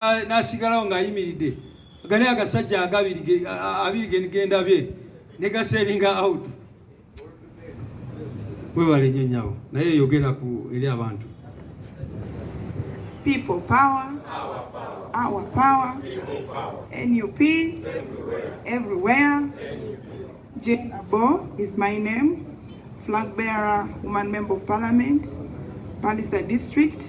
N'asigalawo ng'ayimiridde gane agasajja abiri genda bye ne gaseeringa out. Webale nnyo nnyabo naye yogera ku eri abantu. People power, our power, NUP, everywhere. Jane Abo is my name, flag bearer, woman member of parliament, Palisa district.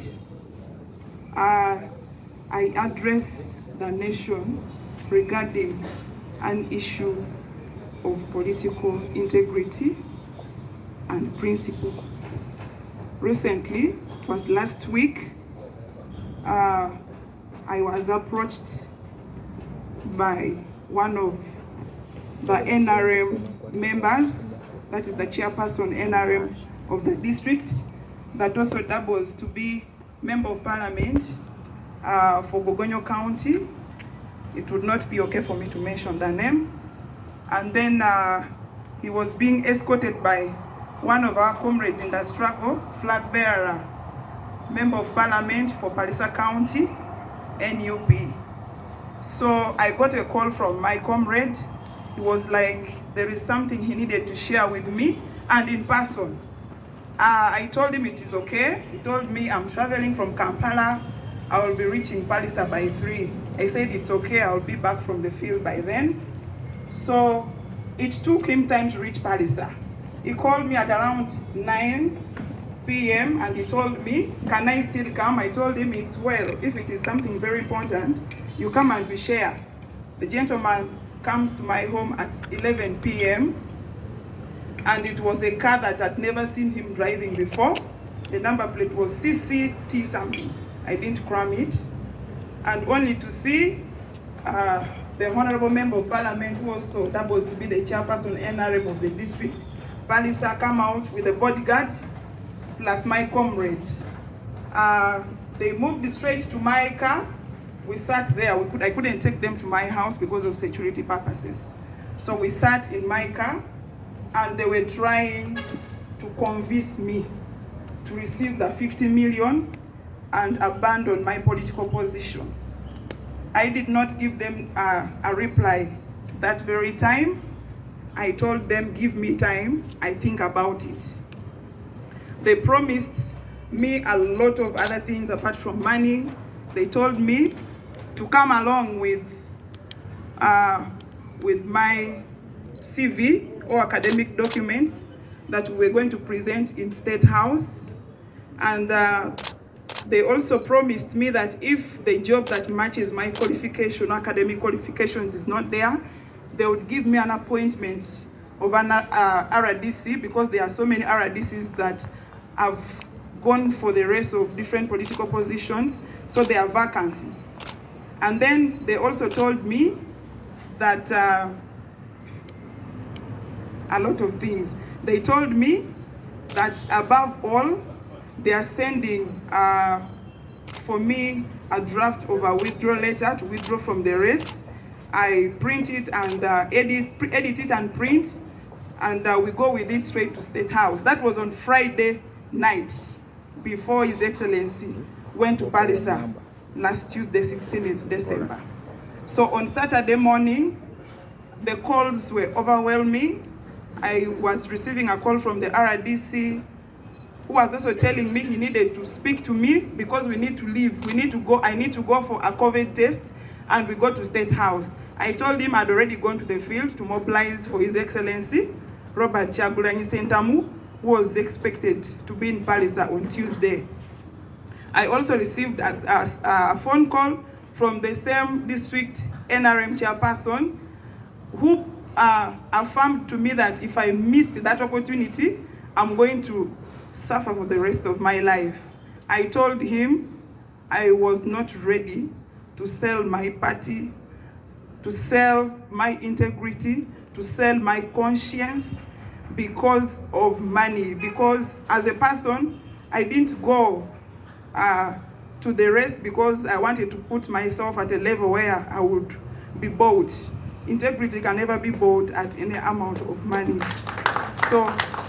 I address the nation regarding an issue of political integrity and principle. Recently, it was last week, I was approached by one of the NRM members, that is the chairperson NRM of the district, that also doubles to be member of parliament for Bugonyoro County. It would not be okay for me to mention the name. And then he was being escorted by one of our comrades in the struggle, flag bearer, member of parliament for Palisa County, NUP. So I got a call from my comrade. He was like, there is something he needed to share with me, and in person. I told him it is okay. He told me I'm traveling from Kampala. I will be reaching Palisa by 3. I said it's okay, I'll be back from the field by then. So it took him time to reach Palisa. He called me at around 9 p.m. and he told me, can I still come? I told him it's well. If it is something very important, you come and we share. The gentleman comes to my home at 11 p.m. and it was a car that I'd never seen him driving before. The number plate was CCT something. I didn't cram it. And only to see the Honorable Member of Parliament, who also doubles to be the chairperson NRM of the district, Palisa, come out with a bodyguard plus my comrade. They moved straight to my car. We sat there. I couldn't take them to my house because of security purposes. So we sat in my car and they were trying to convince me to receive the 50 million and abandon my political position. I did not give them a reply that very time. I told them, give me time, I think about it. They promised me a lot of other things apart from money. They told me to come along with my CV or academic documents that we were going to present in State House. And they also promised me that if the job that matches my qualification, academic qualifications, is not there, they would give me an appointment of an RDC, because there are so many RDCs that have gone for the rest of different political positions, so there are vacancies. And then they also told me that a lot of things. They told me that above all, they are sending for me a draft of a withdrawal letter to withdraw from the race. I print it and edit it and print, and we go with it straight to State House. That was on Friday night, before His Excellency went to Palisa last Tuesday, 16th December. So on Saturday morning, the calls were overwhelming. I was receiving a call from the RDC, who was also telling me he needed to speak to me because we need to leave. We need to go. I need to go for a COVID test, and we go to State House. I told him I'd already gone to the field to mobilize for His Excellency Robert Kyagulanyi Ssentamu, who was expected to be in Palisa on Tuesday. I also received a phone call from the same district NRM chairperson, who affirmed to me that if I missed that opportunity, I'm going to suffer for the rest of my life. I told him I was not ready to sell my party, to sell my integrity, to sell my conscience because of money. Because as a person, I didn't go to the rest because I wanted to put myself at a level where I would be bought. Integrity can never be bought at any amount of money. So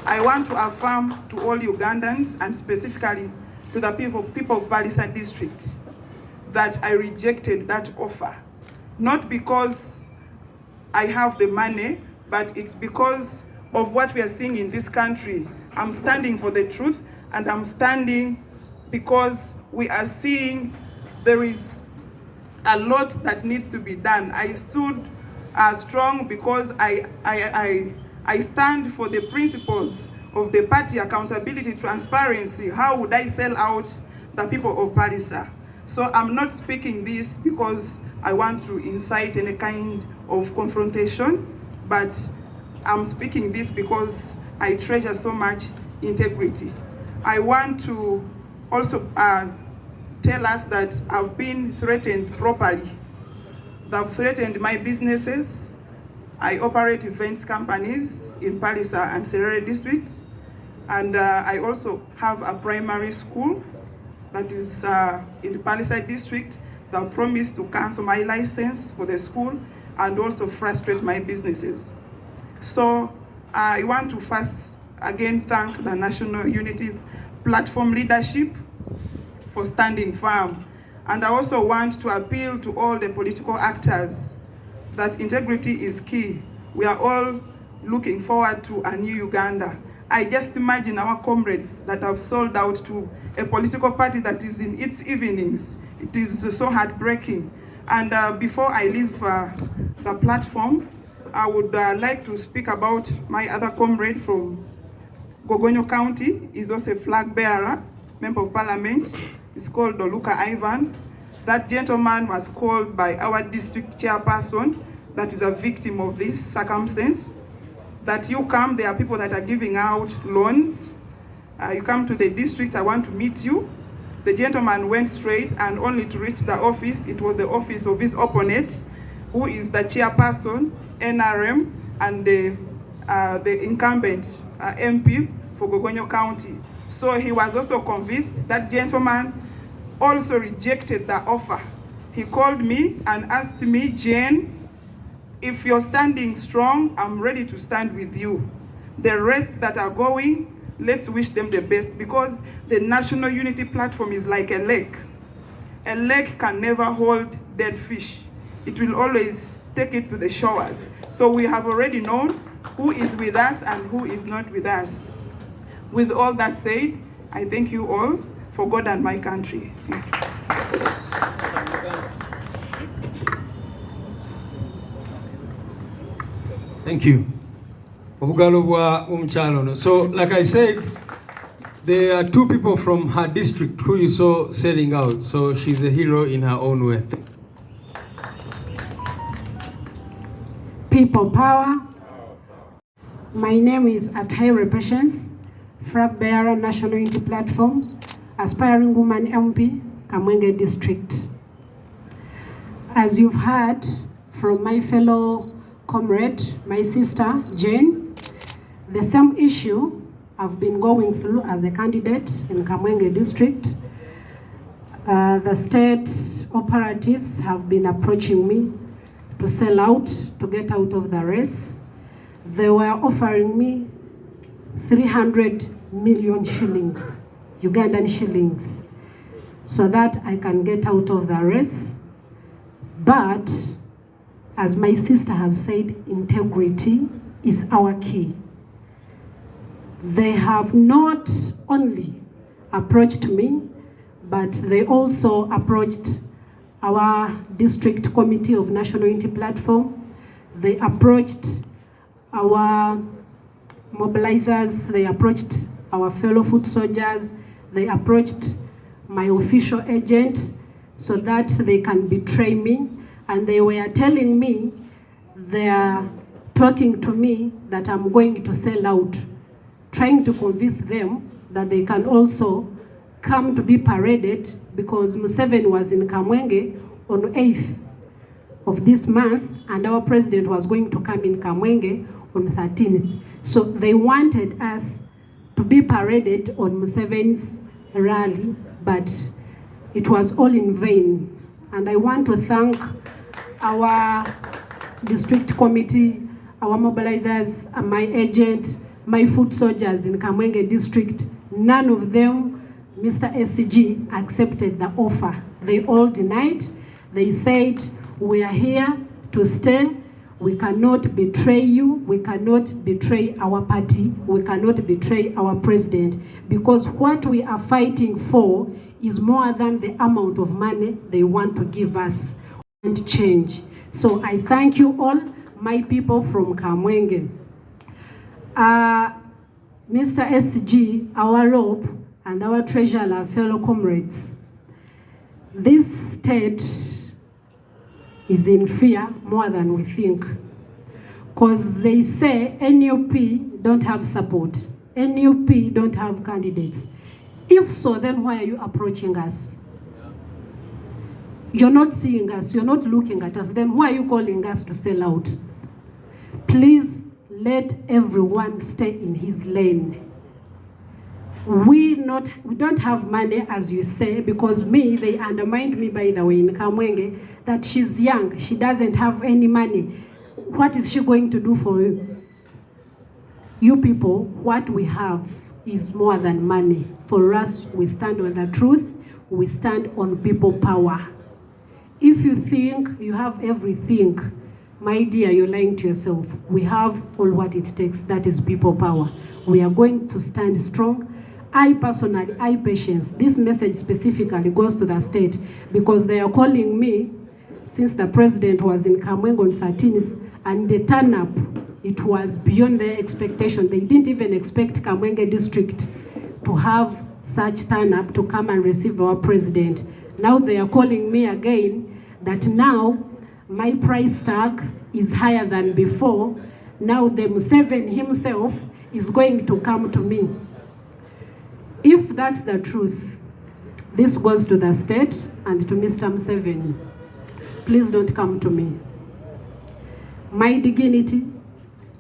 I want to affirm to all Ugandans, and specifically to the people of Palisa district, that I rejected that offer. Not because I have the money, but it's because of what we are seeing in this country. I'm standing for the truth, and I'm standing because we are seeing there is a lot that needs to be done. I stood strong because I stand for the principles of the party: accountability, transparency. How would I sell out the people of Palisa? So I'm not speaking this because I want to incite any kind of confrontation, but I'm speaking this because I treasure so much integrity. I want to also tell us that I've been threatened properly. They've threatened my businesses. I operate events companies in Palisa and Serere districts, and I also have a primary school that is in the Palisa district. They promised to cancel my license for the school and also frustrate my businesses. So I want to first again thank the National Unity Platform leadership for standing firm. And I also want to appeal to all the political actors that integrity is key. We are all looking forward to a new Uganda. I just imagine our comrades that have sold out to a political party that is in its evenings. It is so heartbreaking. And before I leave the platform, I would like to speak about my other comrade from Gogonyo County. He's also a flag bearer, member of parliament. He's called Doluka Ivan. That gentleman was called by our district chairperson that is a victim of this circumstance. That you come, there are people that are giving out loans. You come to the district, I want to meet you. The gentleman went straight, and only to reach the office, it was the office of his opponent, who is the chairperson, NRM, and the incumbent MP for Gogonyo County. So he was also convinced. That gentleman also rejected the offer. He called me and asked me, Jane, if you're standing strong, I'm ready to stand with you. The rest that are going, let's wish them the best, because the National Unity Platform is like a lake. A lake can never hold dead fish. It will always take it to the shores. So we have already known who is with us and who is not with us. With all that said, I thank you all for God and my country. Thank you. Thank you. So, like I said, there are two people from her district who you saw selling out. So she's a hero in her own way. People power. My name is Athaire Patience, flag bearer, National Unity Platform, aspiring woman MP, Kamwenge District. As you've heard from my fellow comrade, my sister Jane, the same issue I've been going through as a candidate in Kamwenge District. The state operatives have been approaching me to sell out, to get out of the race. They were offering me 300 million shillings, Ugandan shillings, so that I can get out of the race. But as my sister has said, integrity is our key. They have not only approached me, but they also approached our district committee of National Unity Platform. They approached our mobilizers, they approached our fellow foot soldiers, they approached my official agent so that they can betray me. And they were telling me, they are talking to me that I'm going to sell out, trying to convince them that they can also come to be paraded, because Museveni was in Kamwenge on 8th of this month, and our president was going to come in Kamwenge on 13th. So they wanted us to be paraded on Museveni's rally, but it was all in vain. And I want to thank our district committee, our mobilizers, my agent, my foot soldiers in Kamwenge district. None of them Mr. SCG accepted the offer. They all denied. They said, we are here to stay. We cannot betray you. We cannot betray our party. We cannot betray our president, because what we are fighting for is more than the amount of money they want to give us and change. So I thank you all, my people from Kamwenge. Mr. SCG, our rope, and our treasurer, fellow comrades, this state is in fear more than we think, because they say NUP don't have support, NUP don't have candidates. If so, then why are you approaching us? You're not seeing us, you're not looking at us, then why are you calling us to sell out? Please let everyone stay in his lane. We don't have money, as you say, because they undermined me, by the way, in Kamwenge, that she's young, she doesn't have any money. What is she going to do for you? You people, what we have is more than money. For us, we stand on the truth, we stand on people power. If you think you have everything, my dear, you're lying to yourself. We have all what it takes, that is people power. We are going to stand strong. I personally, Patience, this message specifically goes to the state, because they are calling me since the president was in Kamwenge on 13th, and the turn up, it was beyond their expectation. They didn't even expect Kamwenge district to have such turn up to come and receive our president. Now they are calling me again that now my price tag is higher than before. Now the Museveni himself is going to come to me. If that's the truth, this goes to the state and to Mr. Museveni. Please don't come to me. My dignity,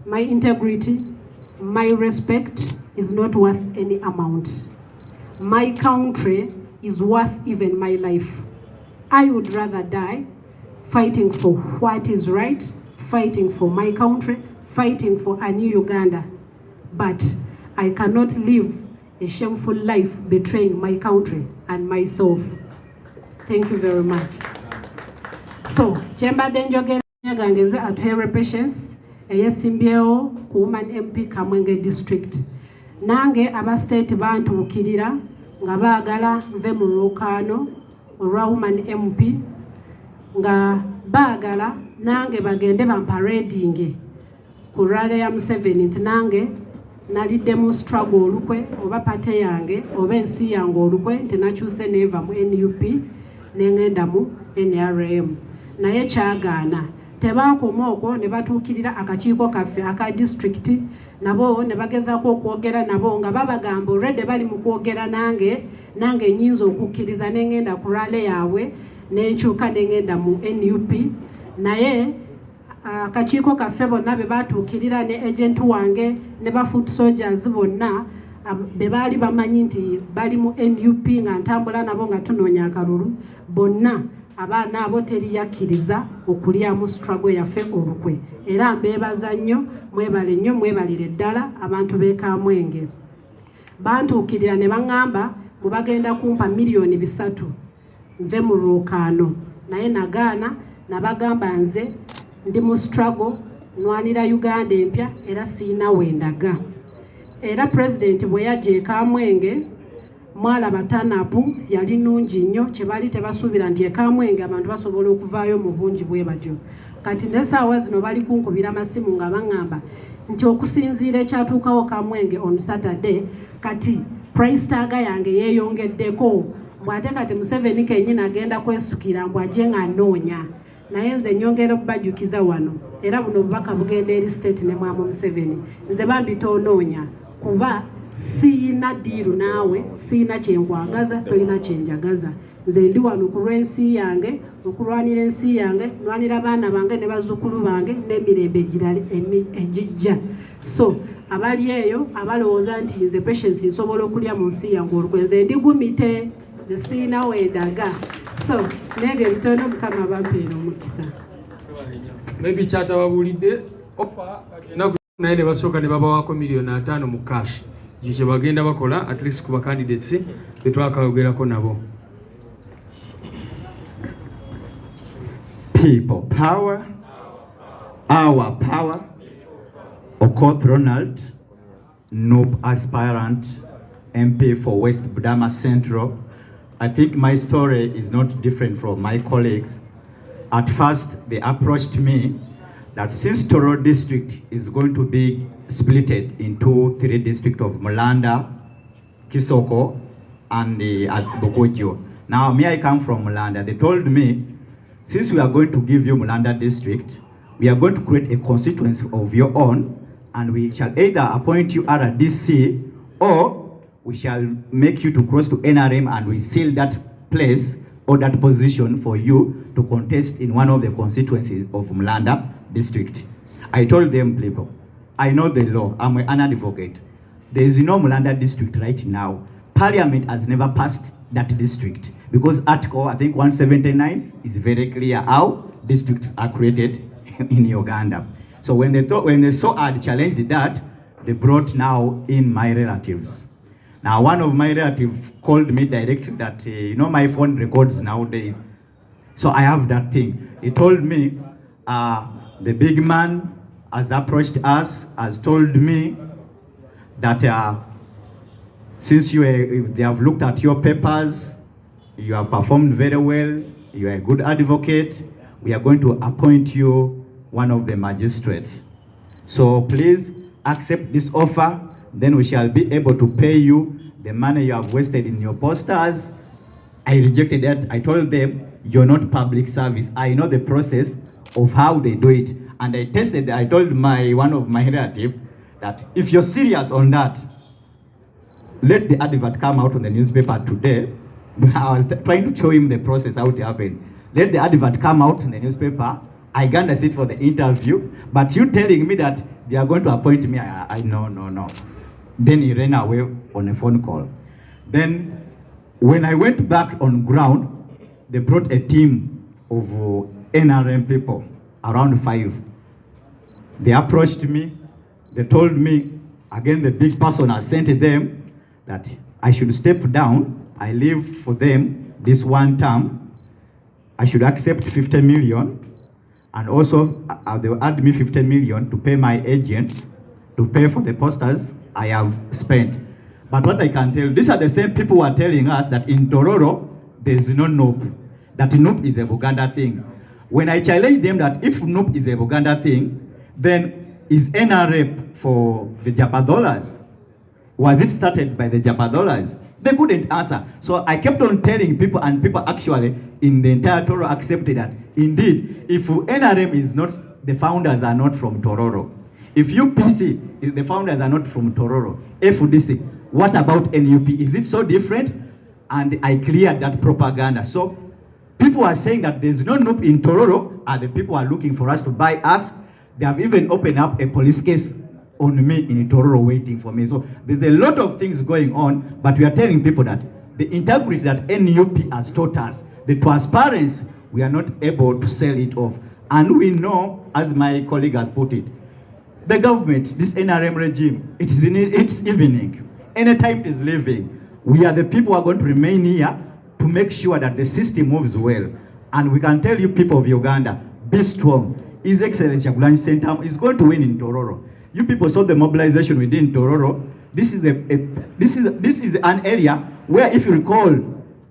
my integrity, my respect is not worth any amount. My country is worth even my life. I would rather die fighting for what is right, fighting for my country, fighting for a new Uganda. But I cannot live a shameful life betraying my country and myself. Thank you very much. So, Chemba Denjogera Gangeze at her patience, Eyesimbio, Woman MP Kamwenge District. Nange aba state bantu ukirira, nga baagala nve mu lukano olwa Woman MP, nga baagala nange bagende bamparading ku rally ya Museveni, nti nange nalidde struggle olukwe oba pate yange oba ensi yange olukwe nti nakyuse neva mu NUP nengenda mu NRM. Naye kyagaana tebaakoma okwo ne batuukirira akakiiko kaffe aka district, nabo ne bagezaako okwogera nabo nga babagamba already bali mu kwogera nange nyinza okukkiriza nengenda ku rally yaabwe nenkyuka nengenda mu NUP. Naye akakiiko kaffe bonna be batuukirira ne agent wange ne ba foot soldiers bonna be baali bamanyi nti bali mu NUP nga ntambula nabo nga tunoonya akalulu, bonna abaana abo teriyakkiriza okulyamu struggle yaffe olukwe. Era mbeebaza nnyo, mwebale nnyo, mwebalire ddala abantu b'e Kamwenge. Bantuukirira ne baŋŋamba bwe bagenda kumpa miliyoni 3 nve mu lwokaano, naye nagaana nabagamba nze ndi mu struggle nwanira Uganda empya era siina wendaga. Era president bwe yajja e Kamwenge mwalaba tanapu yali nungi nnyo, kye bali tebasuubira nti e Kamwenge abantu basobola okuvaayo mu bungi bwe batyo. Kati n'essaawa zino bali kunkubira amasimu nga baŋŋamba nti okusinziira ekyatuukawo Kamwenge on Saturday, kati price tag yange yeeyongeddeko, bw'ate kati Museveni kennyini agenda kwesukira mbw ajje nga nnoonya. Naye nze nyongera okubajukiza wano, era buno obubaka bugenda eri state ne mwamu Museveni, nze bambi toonoonya, kuba siina diiru naawe, siina kyenkwagaza, tolina kyenjagaza. Nze ndi wano ku lw'ensi yange, okulwanira ensi yange, nwanira baana bange ne bazzukulu bange n'emirembe egijja. So abali eyo abalowooza nti nze Patience nsobola okulya mu nsi yange olukwe, nze ndigumite, nze siina wendaga. So n'ebyo bitono Mukama bampeera omukisa. Maybe kyatababuulidde offer naye ne basooka ne babawaako miliyoni 5 mu cash. kye bagenda bakola at least ku ba candidates be twakayogerako nabo. People power, our power. Okoth Ronald, NUP aspirant, MP for West Budama Central. I think my story is not different from my colleagues. At first, they approached me that since Tororo district is going to be splitted into 3 districts of Mulanda, Kisoko, and Bukutya. Now, me, I come from Mulanda. They told me, since we are going to give you Mulanda district, we are going to create a constituency of your own, and we shall either appoint you RDC or we shall make you to cross to NRM and we seal that place or that position for you to contest in one of the constituencies of Mulanda district. I told them, people, I know the law, I'm an advocate. There is no Mulanda district right now. Parliament has never passed that district because Article, I think 179 is very clear how districts are created in Uganda. So when they saw I'd challenged that, they brought now in my relatives. Now one of my relatives called me directly that, you know, my phone records nowadays. So I have that thing. He told me, the big man has approached us, has told me that since they have looked at your papers, you have performed very well, you are a good advocate, we are going to appoint you one of the magistrates. So please accept this offer, then we shall be able to pay you the money you have wasted in your posters. I rejected that. I told them, you're not public service. I know the process of how they do it. And I told one of my relatives that if you're serious on that, let the advert come out on the newspaper today. I was trying to show him the process, how it happened. Let the advert come out in the newspaper. I got a seat for the interview, but you telling me that they are going to appoint me, no. Then he ran away on a phone call. Then when I went back on ground, they brought a team of NRM people, around 5. They approached me. They told me, again, the big person has sent them that I should step down. I live for them this one term. I should accept 50 million. And also, they will add me 50 million to pay my agents, to pay for the posters I have spent. But what I can tell, these are the same people who are telling us that in Tororo, there is no NUP. That NUP is a Buganda thing. When I challenge them that if NUP is a Buganda thing, then is NRM for the Japadolas? Was it started by the Japadolas? They couldn't answer. So I kept on telling people, and people actually in the entire Tororo accepted that. Indeed, if NRM is not, the founders are not from Tororo. If UPC, the founders are not from Tororo. FDC, what about NUP? Is it so different? And I cleared that propaganda. So people are saying that there's no NUP in Tororo, and the people are looking for us to buy us. They have even opened up a police case on me in Tororo waiting for me. So there's a lot of things going on, but we are telling people that the integrity that NUP has taught us, the transparency, we are not able to sell it off. And we know, as my colleague has put it, the government, this NRM regime, it is in its evening. Anytime it is leaving, we are the people who are going to remain here to make sure that the system moves well. And we can tell you, people of Uganda, be strong. His Excellency Abaganye Sente is going to win in Tororo. You people saw the mobilization within Tororo. This is an area where, if you recall,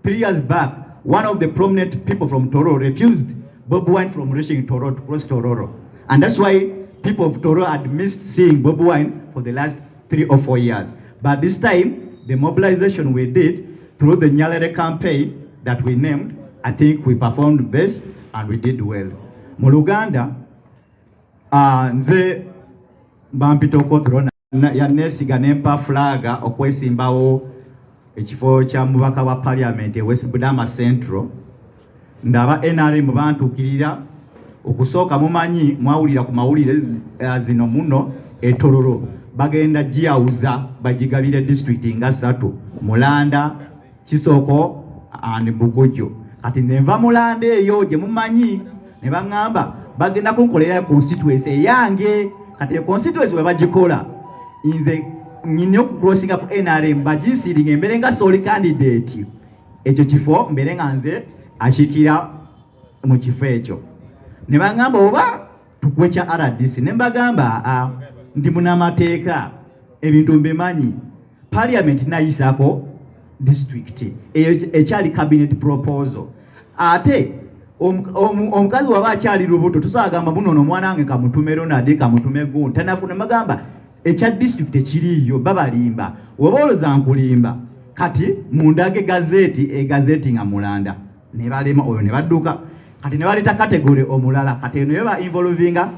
3 years back, one of the prominent people from Tororo refused Bobi Wine from reaching Tororo to cross Tororo. And that's why people of Tororo had missed seeing Bobi Wine for the last 3 or 4 years. But this time, the mobilization we did through the Nyalere campaign that we named, I think we performed best and we did well. Muluganda, nze bampita Okoth yanesiga nempa flaga okwesimbawo ekifo kya mubaka wa parliament West Budama Central. Ndaba NRM bantukirira okusooka mumanyi mwawulira ku mawulire zino muno Tororo bagenda gyawuza bagigabire district nga 3, Mulanda, Kisoko and Bukutya. Kati nenva Mulanda eyo gye mumanyi ne bangamba bagenda kunkolera constituency yange. Kati constituency bwe bagikola, nze nyine okucrossinga ku NRM bagisiringa embere nga sole candidate ekyo kifo mbere nga nze ashikira mu kifo ekyo ne bagamba oba tukwe kya RDC ne mbagamba ndi munamateeka ebintu mbimanyi parliament nayisako district ekyali cabinet proposal ate omukazi waba akyali lubuto tusagamba bunono omwana wange kamutume Ronald kamutume gunta nafuna magamba ekya district ekiriyo babalimba waboloza nkulimba kati mundage gazeti nga mulanda ne balema oyo ne badduka kati ne baleta category omulala kati eno yeba involvinga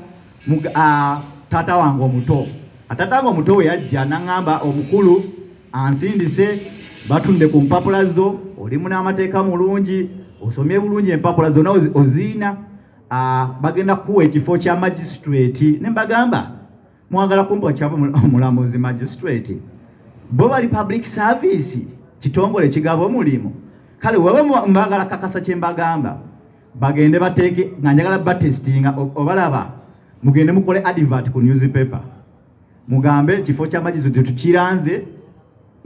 tata wange omuto atata wange omuto we yajja nangamba omukulu ansindise batunde ku mpapula zo oli munamateeka mulungi osomye bulungi empapula zonna oziina bagenda kuwa ekifo kya magistrate ne mbagamba mwagala kumpa kyabo omulamuzi magistrate bo bali public service kitongole kigaba omulimu kale waba mbagala kakasa kye mbagamba bagende bateeke nga njagala batestinga obalaba mugende mukole advert ku newspaper mugambe kifo kya magistrate tukiranze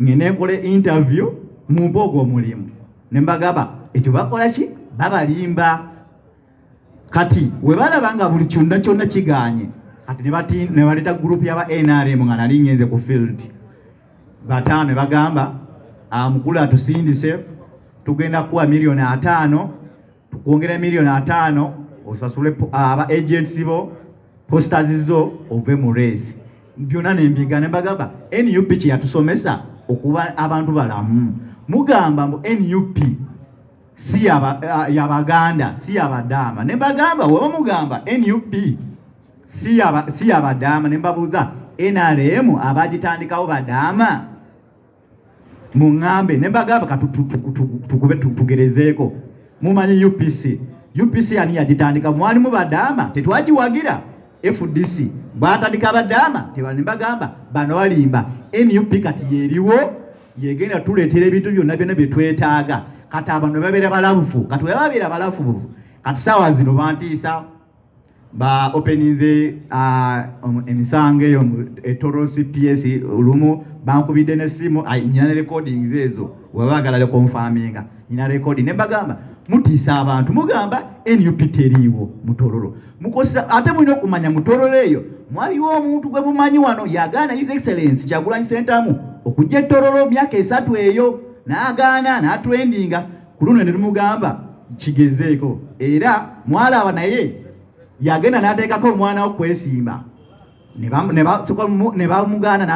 ngene nkole interview mu mbogo omulimu ne mbagaba ekyo bakola ki babalimba kati we balabanga buli kyonna kiganye kati ne baleta group y'aba NRM nga nali ngenze ku field batano ne bagamba mukulu atusindise tugenda kuwa milioni 5 tukwongera milioni 5 osasule aba agents bo posters zo ove mu race byonna nembiga ne bagamba NUP kye yatusomesa okuba abantu balamu mugamba mbu NUP si yabaganda si yabadama ne bagamba we mugamba NUP si yabadama ne mbabuuza NRM abagitandikawo badama mungambe ne bagamba katukube tugerezeeko mumanyi UPC ani yagitandika mwalimu badama tetwagiwagira FDC batandika badama tebali bagamba bano balimba NUP kati yeriwo yegenda tuleetera ebintu byonna bye twetaaga kati abantu babeera balabufu kati we babeera balabufu kati sawa zino bantiisa ba openinze emisango eyo etorosi PS olumu bankubidde n'essimu nyina recordings ezo webagala confirminga nyina recording ne bagamba mutiisa abantu mugamba NUP teriiwo Mutororo mukosa ate mulina okumanya Mutororo eyo mwaliwo omuntu gwe mumanyi wano yagaana His Excellency Kyagulanyi Ssentamu okujja Tororo myaka 3 eyo n'agaana n'atrendinga ku luno ne lumugamba kigezeeko era mwalaba naye yagenda n'ateekako omwana wo kwesimba ne bamugana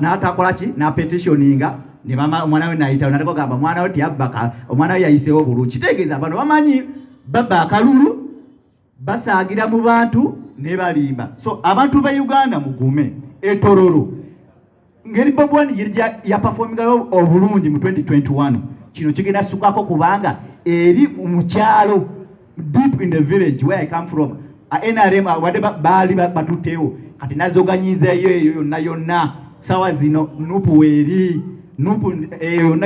n'atakola ki n'apetitioninga ne omwana we nayita n'ateko gamba omwana we tiyabbaka omwana we yayiseewo bulungi kitegeeza bano bamanyi babba akalulu basaagira mu bantu ne balimba so abantu ba Uganda mugume Tororo ngeri Bobwani yaperformingayo obulungi mu 2021 kino kigenda sukako kubanga eri mu kyalo deep in the village where I come from NRM wadde Bali batuteewo kati nazoganyizeeyo eyo yonna sawa zino NUP weeri NUP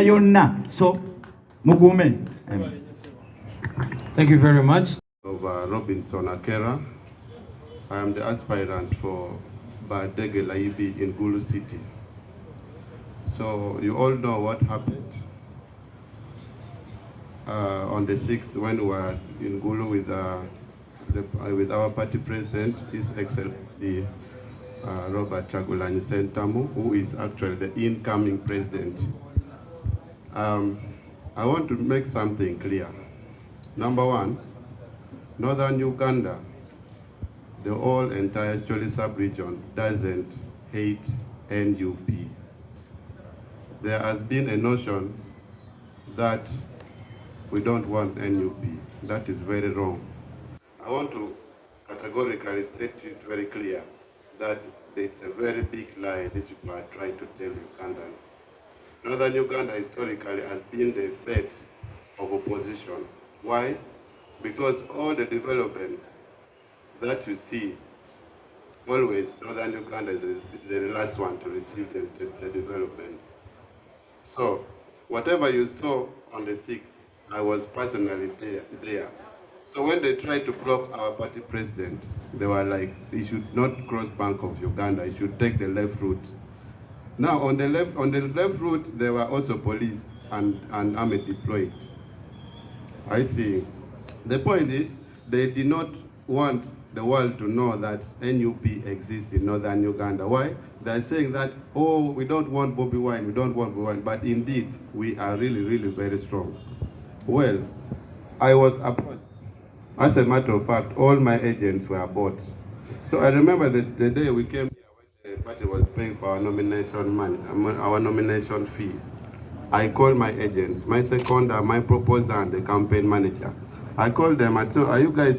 yonna so mugume. Thank you very much. Of Robinson Akera. I am the aspirant for Badege Laibi in Gulu City. So you all know what happened on the 6th when we were in Gulu with our party president, His Excellency Robert Kyagulanyi Ssentamu, who is actually the incoming president. I want to make something clear. Number one, Northern Uganda, the whole entire Choli sub-region doesn't hate NUP. There has been a notion that we don't want NUP. That is very wrong. I want to categorically state it very clear that it's a very big lie these people are trying to tell Ugandans. Northern Uganda historically has been the bed of opposition. Why? Because all the developments that you see, always Northern Uganda is the last one to receive the developments. So whatever you saw on the 6th, I was personally there. So when they tried to block our party president, they were like, he should not cross bank of Uganda, he should take the left route. Now on the left route, there were also police and army deployed. I see. The point is, they did not want the world to know that NUP exists in northern Uganda. Why? They're saying that, oh, we don't want Bobby Wine, we don't want Bobby Wine, but indeed, we are really, really very strong. Well, I was approached. As a matter of fact, all my agents were bought. So I remember the day we came here when the party was paying for our nomination money, our nomination fee. I called my agents, my seconder, my proposer, and the campaign manager. I called them, I said, are you guys